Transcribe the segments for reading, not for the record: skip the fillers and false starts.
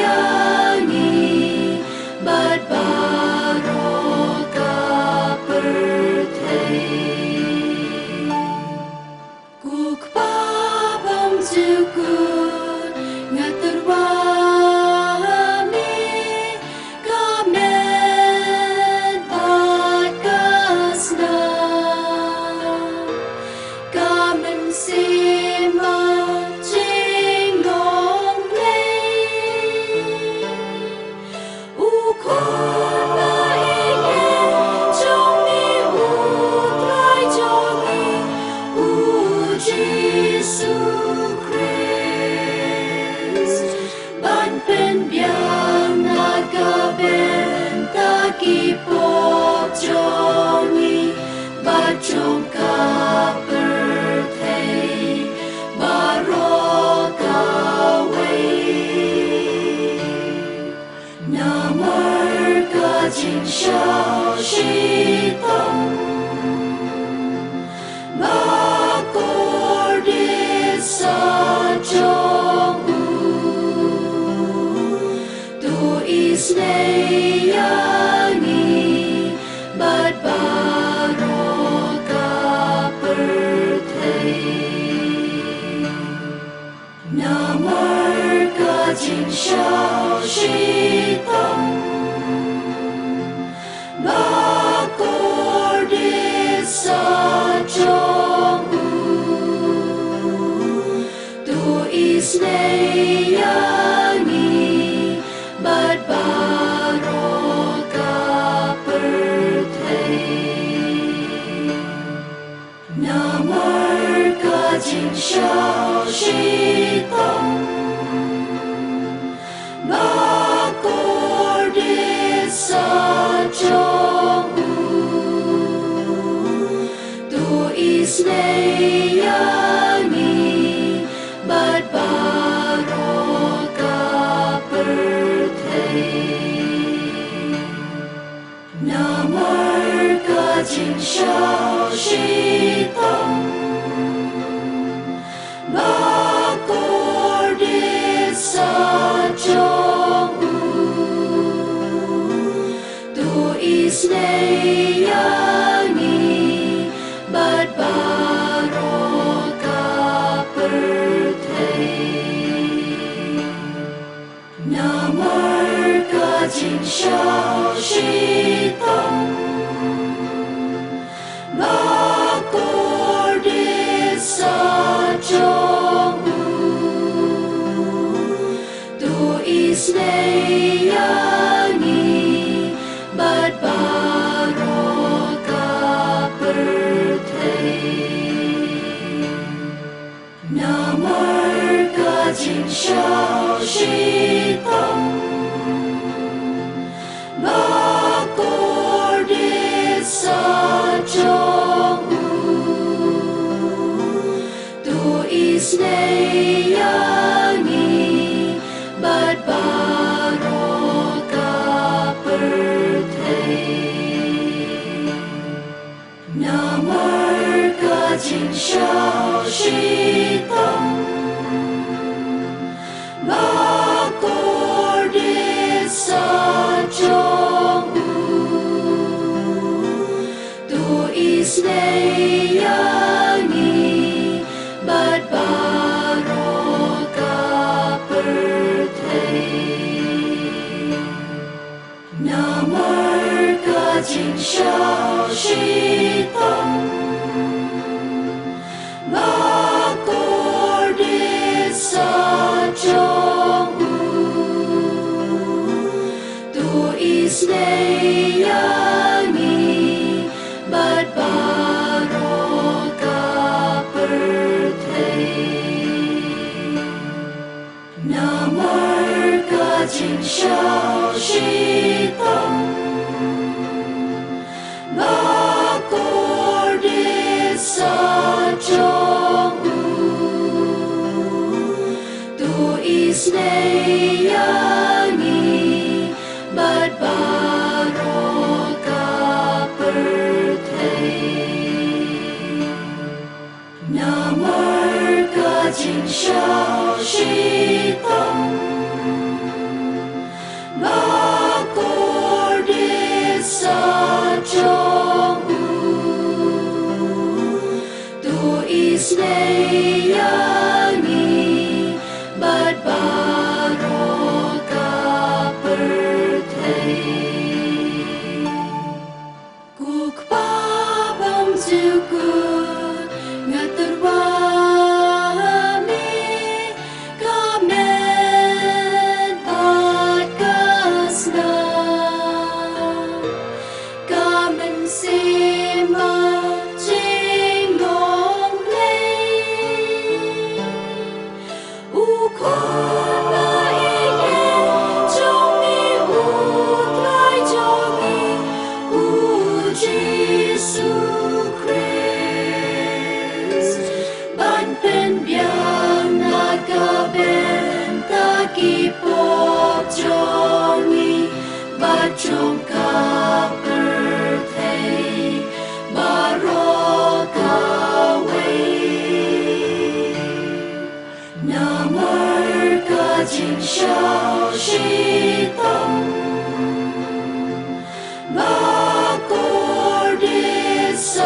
Isleyangi เป็นเบียงนาคาเป็นตากีโปจงีบาจงกาเปิดเทบารอกาเวนามาร์กาจินชาชิตังบาโกดิสาจงIsnayani bad baroka perthai Namarka jinshao shitam Bakordis sajong Tu Isnayani bad baroka perthai Namarka jinshao shitam Bakordis sajong Tu Isnayani bad baroka perthai Namarka jinshao shitam Bakordis sajong Tu Isnayani bad baroka perthai Namarka jinshao shitam Bakordis sajong Tu Isnayani bad baroka perthai Namarka jinshao shitam Bakordis sajong Tu Isnayani bad baroka perthai Namarka jinshao shitam Bakordis sajong Tu Isnayani bad baroka perthai Namarka jinshao shitam Bakordis sajong Tu Isnayani bad baroka perthai Namarka jinshao shitam Bakordis sajong Tu Isnayani bad baroka perthai Namarka jinshao shitam Bakordis sajong Tu Isnayani bad baroka perthai Kukpabam jukut ngaturwami kamen bad kasna kamen sima jingong lay 消息动，把国的撒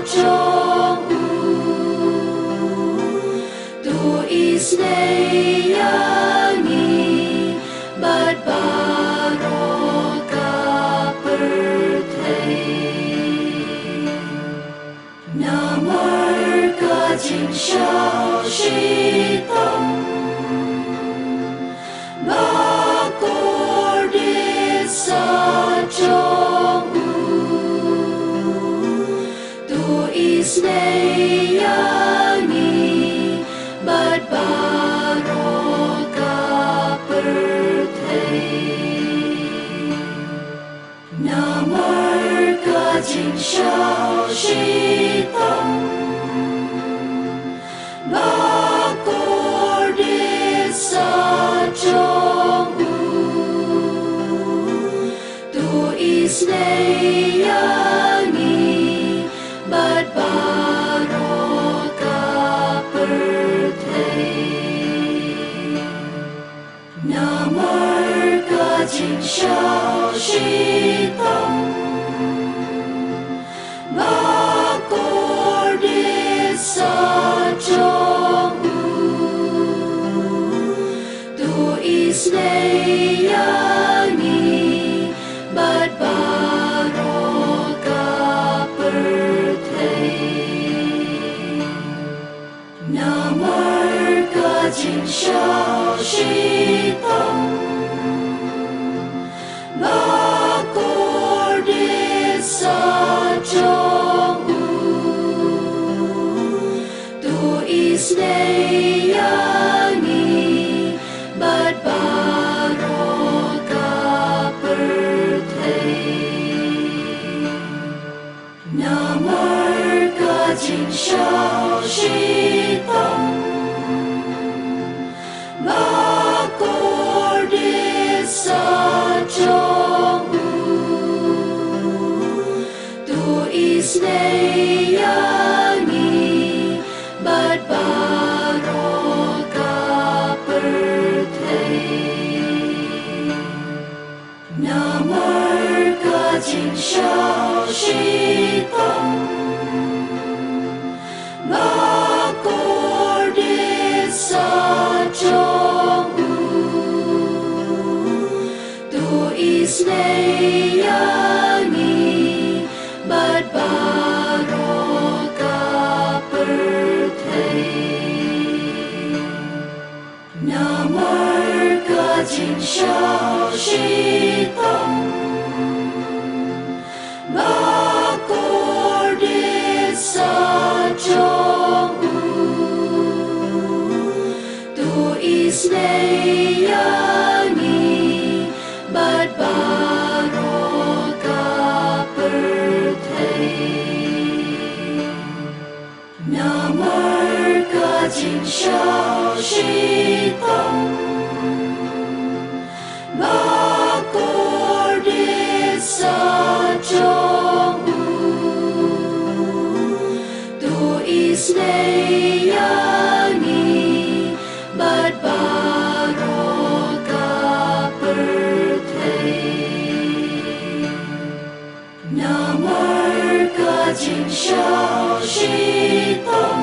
种，tu islayani bat barokah perthei, namar kajing消息动。Islayani bat barokah perthei, namar kajing消息动，bakor de sa trong tu islayani bat barokah perthei, namar kajing消息动，bakor de sa trong tu islayani bat barokah perthei, namar kajing消息动，bakor de sa trong tu islayani bat barokah perthei, namar kajing消息动，bakor de sa trong tu islayani bat barokah perthei, namar kajing消息动，bakor de sa trong tu islayani bat barokah perthei, namar kajing消息动，bakor de sa trong tu islayani bat barokah perthei, namar kajing消息动，bakor de sa trong tu islayani bat barokah perthei, namar kajing消息动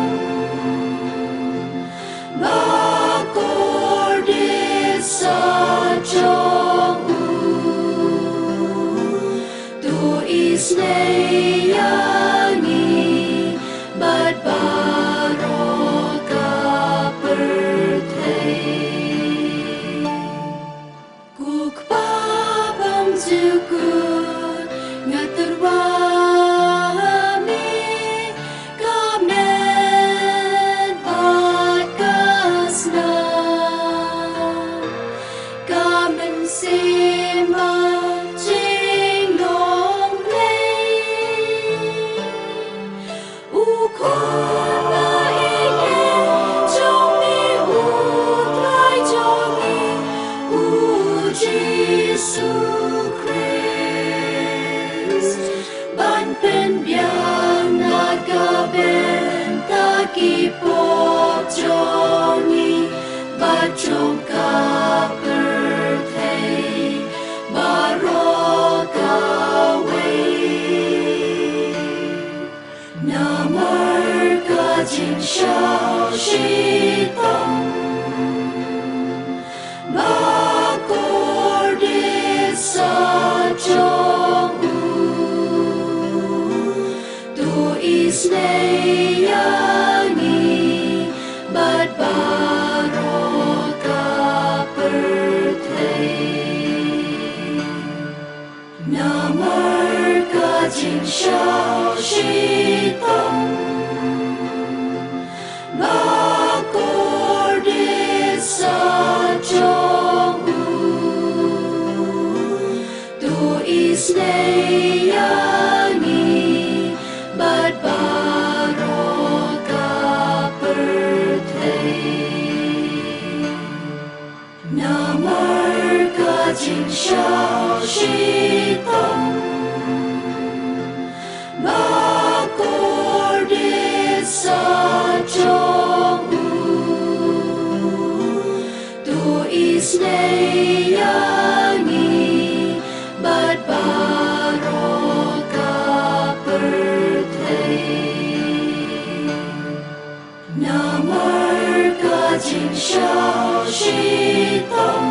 ，bakor de sa trong tu islayani bat barokah perthei, kukpabam zukut ngaturwami kamnen bat kasna kamen sima jing long lei ukon na ike trong mi utlai trong mi u Jesus Christ ban pen biang nagaben takipok trong mi bat trong ka trong tu isneyani bat baroka perthei namar ka jin shao shi tong bakordit sa trong tu isneyani bat baroka perthei namar ka jin shao shi tong bakordit sa trong tu isneyani bat baroka perthei namar ka jin shao shi tong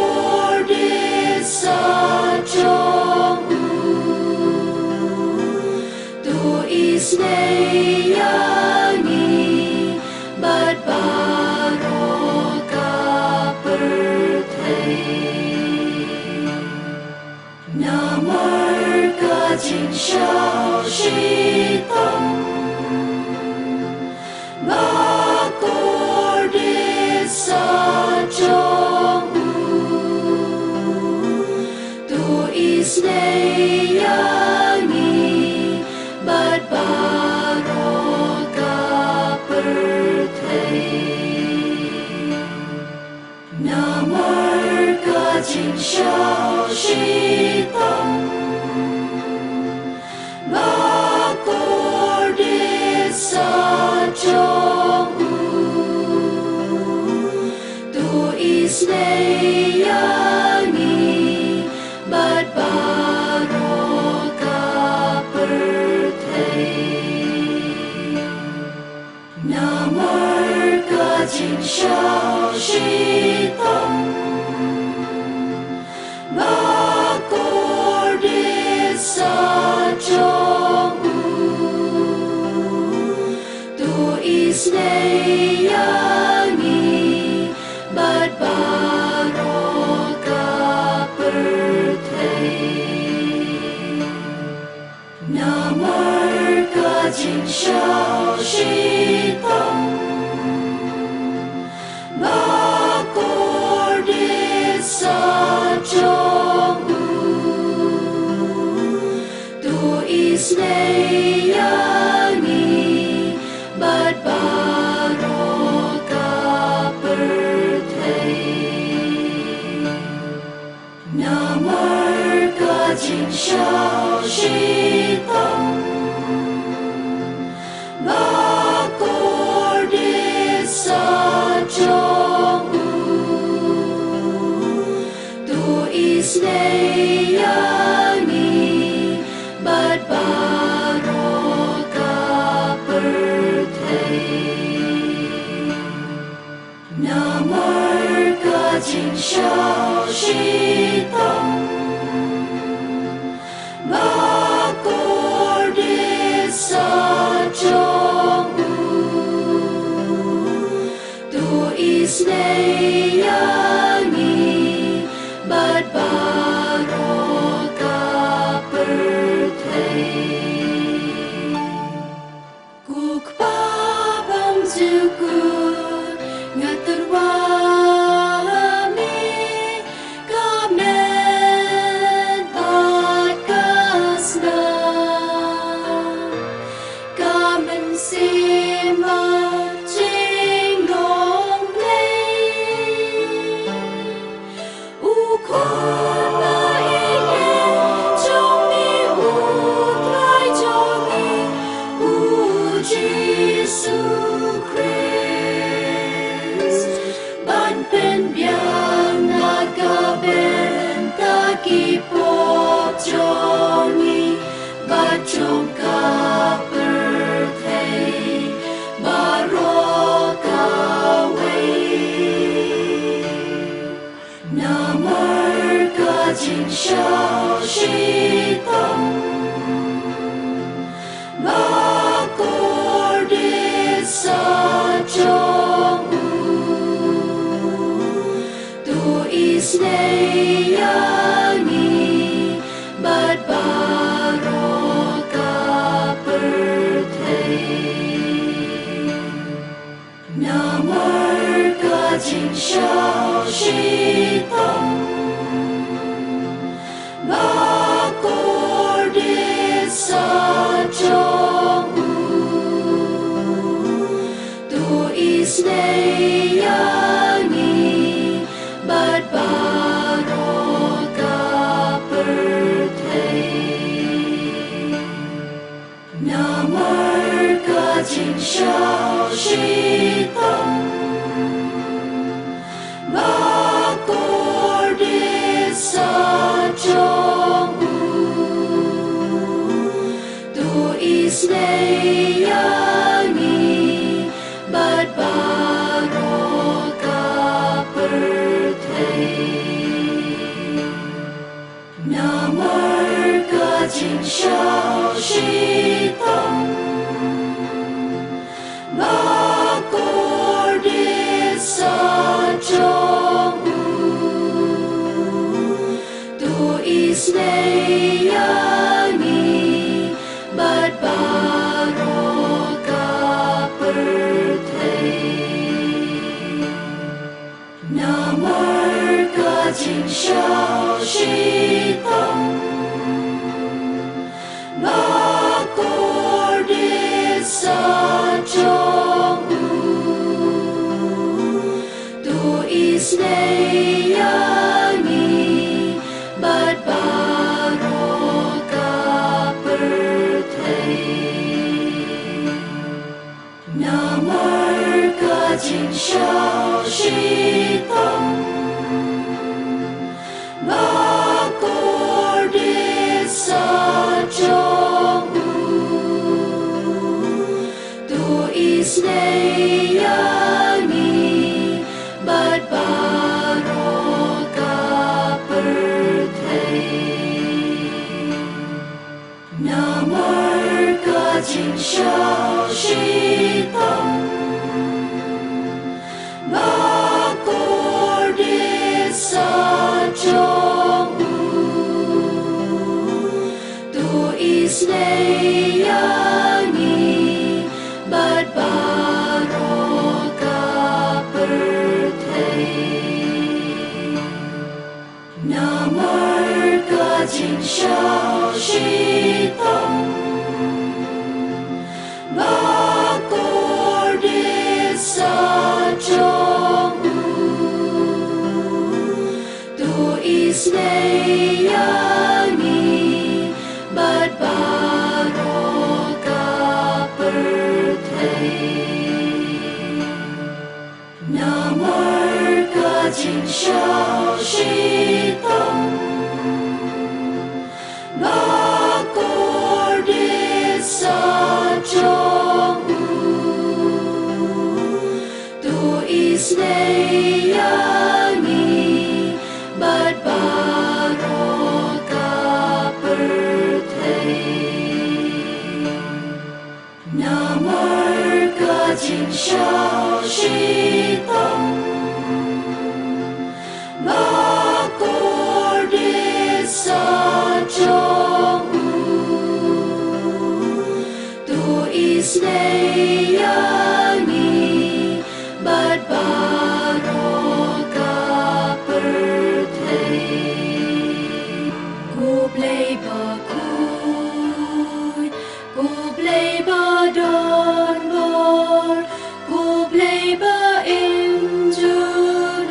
bakordit sa trong tu isneyani bat baroka perthei namar ka jin shao shi tong bakordit sa trong tu isneyani bat baroka perthei namar ka jin shao shi tong bakordit sa trong tu isneyani bat baroka perthei namar ka jin shao shi tong bakordit sa trong tu isneyani bat baroka perthei namar ka jin shao shi tong bakordit sa trong tu isneyani bat baroka perthei namar ka jin shao shi tong bakordit sa trong tu isneyani bat baroka perthei namar ka jin shao shi tong bakordit sa trong tu isneyani bat baroka perthei kukpabang zuku ngaturwami kamen bat kasna kamen sima jing long play ukon na ike trong mi ut lai trong mi u Jesus Christ ban pen biang nagabenta kipok joni bachong ka perthei baroka way na 今宵西东，马果的撒中午，tu isneyani bat baroka pertei, namar ka今宵西东。马果的撒中午，tu isneyani bat baroka pertei, namar ka今宵西东。马果的撒中午tu isneyani bat baroka pertei, namar ka今宵西东。马果的撒中午tu isneyani bat baroka pertei, namar ka今宵西东。马果的撒中午tu isneyani bat baroka pertei, namar ka今宵西东。马果的撒中午tu isneyani bat baroka pertei, namar ka今宵西东。马果的撒中午tu isneyani bat baroka pertei, namar ka今宵西东。马果的撒中午tu isneyani bat baroka pertei, namar ka今宵西东。马果的撒中午tu isneyani bat baroka pertei, namar ka今宵西东。马果的撒中午tu isneyani bat baroka pertei, ku play bakui, ku play badon bor, ku play ba imjunon,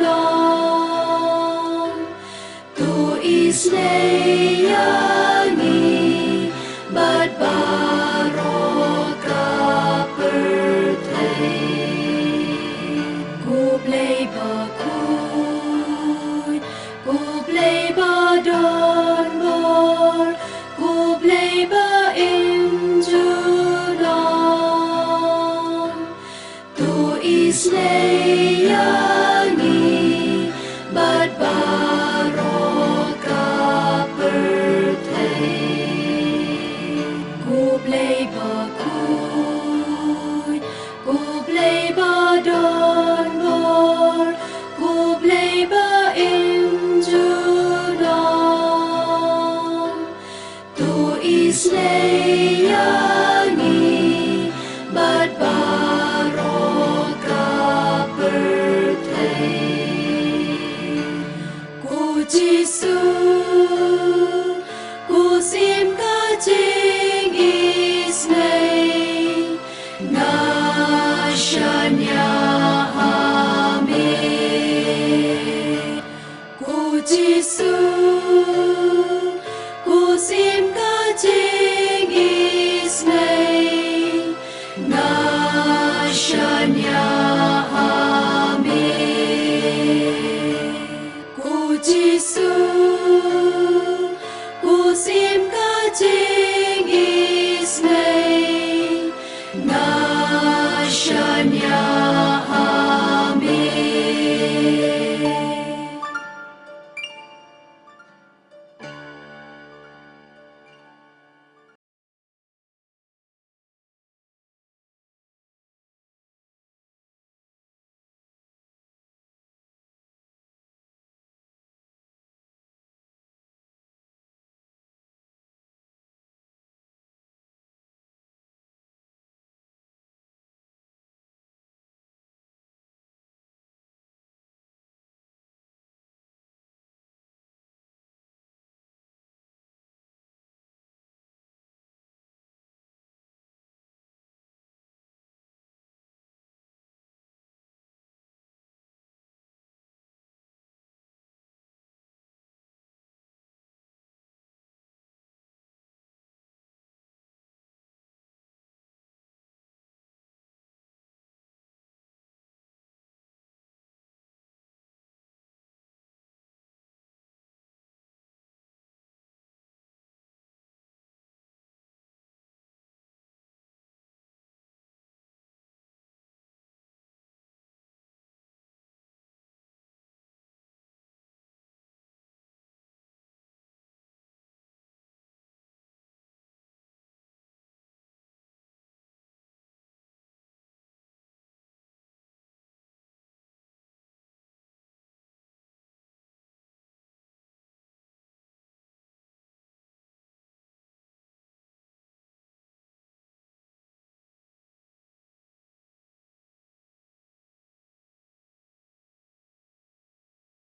tu isneyani bat baroka pertei. Giêsu cu sim ca ching is nay na shanya hame cu Giêsu cu sim ca ching is nay na shanya hame cu Giêsu